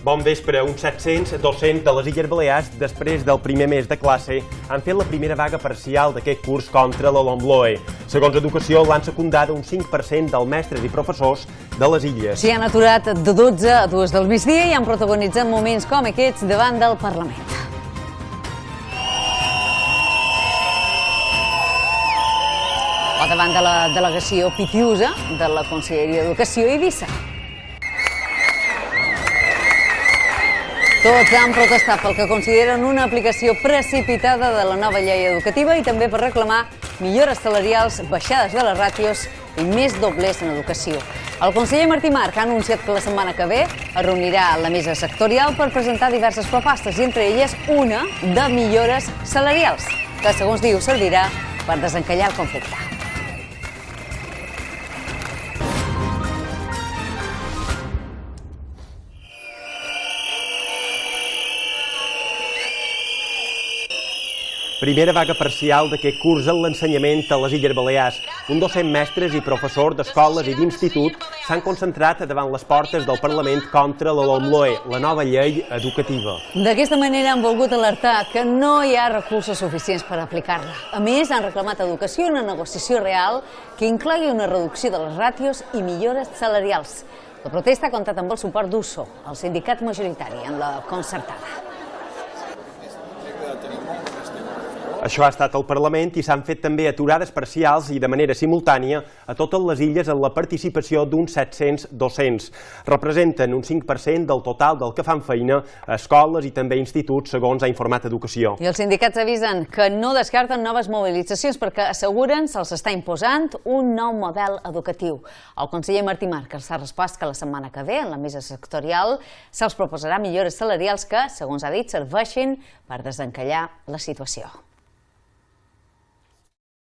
Bon vespre. Uns 700 docents de les Illes Balears, després del primer mes de classe, han fet la primera vaga parcial d'aquest curs contra la LOMLOE. Segons Educació, l'han secundat un 5% dels mestres i professors de les illes. S'hi han aturat de 12 a 2 del migdia i han protagonitzat moments com aquests davant del Parlament. O davant de la delegació Pitiusa de la Conselleria d'Educació i Eivissa. Tots han protestat pel que consideren una aplicació precipitada de la nova llei educativa i també per reclamar millores salarials, baixades de les ràtios i més doblers en educació. El conseller Martí March ha anunciat que la setmana que ve es reunirà a la mesa sectorial per presentar diverses propostes i entre elles una de millores salarials, que segons diu servirà per desencallar el conflicte. Primera vaga parcial d'aquest curs en l'ensenyament a les Illes Balears. Un docent mestres i professors d'escoles i d'institut s'han concentrat davant les portes del Parlament contra la LOMLOE, la nova llei educativa. D'aquesta manera han volgut alertar que no hi ha recursos suficients per aplicar-la. A més, han reclamat a Educació una negociació real que inclogui una reducció de les ràtios i millores salarials. La protesta ha comptat amb el suport d'USO, el sindicat majoritari en la concertada. Això ha estat al Parlament i s'han fet també aturades parcials i de manera simultània a totes les illes amb la participació d'uns 700 docents. Representen un 5% del total del que fan feina a escoles i també instituts, segons ha informat Educació. I els sindicats avisen que no descarten noves mobilitzacions perquè asseguren se'ls està imposant un nou model educatiu. El conseller Martí March s'ha respost que la setmana que ve, en la mesa sectorial, se'ls proposarà millores salarials que, segons ha dit, serveixin per desencallar la situació.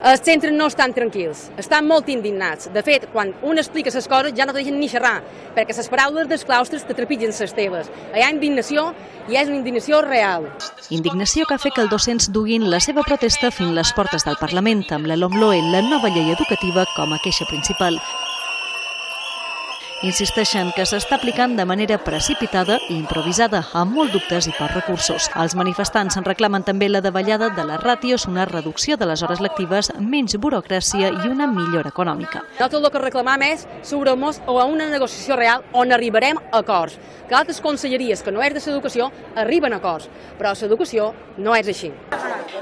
Els centres no estan tranquils, estan molt indignats. De fet, quan un explica les coses ja no te deixen ni xerrar, perquè les paraules dels claustres te trepitgen les teves. Hi ha indignació i és una indignació real. Indignació que ha fet que els docents duguin la seva protesta fins les portes del Parlament, amb la LOMLOE, la nova llei educativa, com a queixa principal. Insisteixen que s'està aplicant de manera precipitada i improvisada, amb molt dubtes i pocs recursos. Els manifestants en reclamen també la davallada de les ràtios, una reducció de les hores lectives, menys burocràcia i una millora econòmica. Nosaltres el que reclamam és sobre-nos a una negociació real on arribarem a acords. Que altres conselleries, que no és de l'educació, arriben a acords, però a l'educació no és així.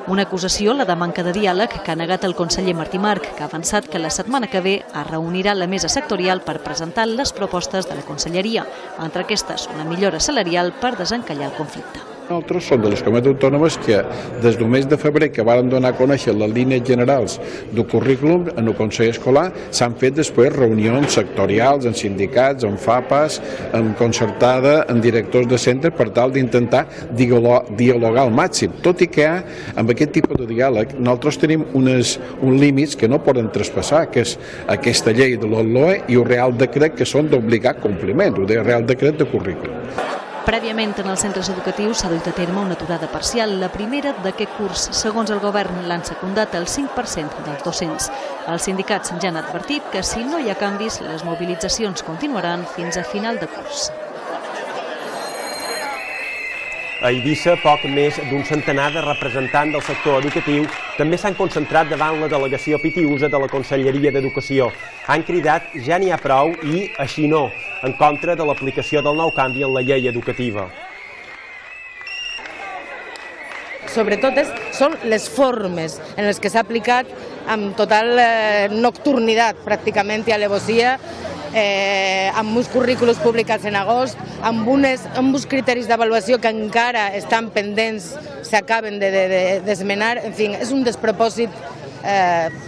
Una acusació, la de manca de diàleg, que ha negat el conseller Martí March, que ha avançat que la setmana que ve es reunirà la mesa sectorial per presentar les propostes de la conselleria, entre aquestes una millora salarial per desencallar el conflicte. Nosaltres som de les comunitats autònomes que des del mes de febrer que varen donar a conèixer les línies generals del currículum en el Consell Escolar s'han fet després reunions sectorials amb sindicats, amb FAPAs, amb concertada, amb directors de centres per tal d'intentar dialogar al màxim. Tot i que amb aquest tipus de diàleg nosaltres tenim uns límits que no poden traspassar, que és aquesta llei de l'OLOE i el Real Decret que són d'obligat compliment, el Real Decret de currículum. Prèviament, en els centres educatius s'ha dut a terme una aturada parcial, la primera d'aquest curs. Segons el govern, l'han secundat el 5% dels docents. Els sindicats ja han advertit que si no hi ha canvis, les mobilitzacions continuaran fins a final de curs. A Eivissa, poc més d'un centenar de representants del sector educatiu també s'han concentrat davant la delegació Pitiusa de la Conselleria d'Educació. Han cridat ja n'hi ha prou i així no, en contra de l'aplicació del nou canvi en la llei educativa. Sobretot són les formes en les que s'ha aplicat amb total nocturnitat, pràcticament, i alevosia, amb uns currículos publicats en agost, amb uns criteris d'avaluació que encara estan pendents, s'acaben d'esmenar. En fi, és un despropòsit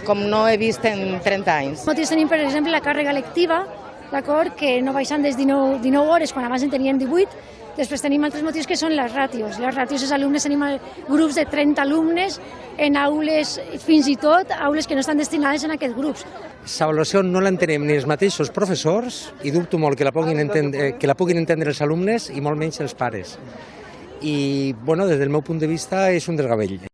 com no he vist en 30 anys. Nosaltres tenim, per exemple, la càrrega lectiva, que no baixen des 19 hores, quan abans en tenien 18. Després tenim altres motius que són les ràtios. Les ràtios dels alumnes tenim grups de 30 alumnes en aules, fins i tot aules que no estan destinades a aquests grups. L'avaluació no l'entenem ni els mateixos professors i dubto molt que la puguin entendre els alumnes i molt menys els pares. I, des del meu punt de vista, és un desgavell.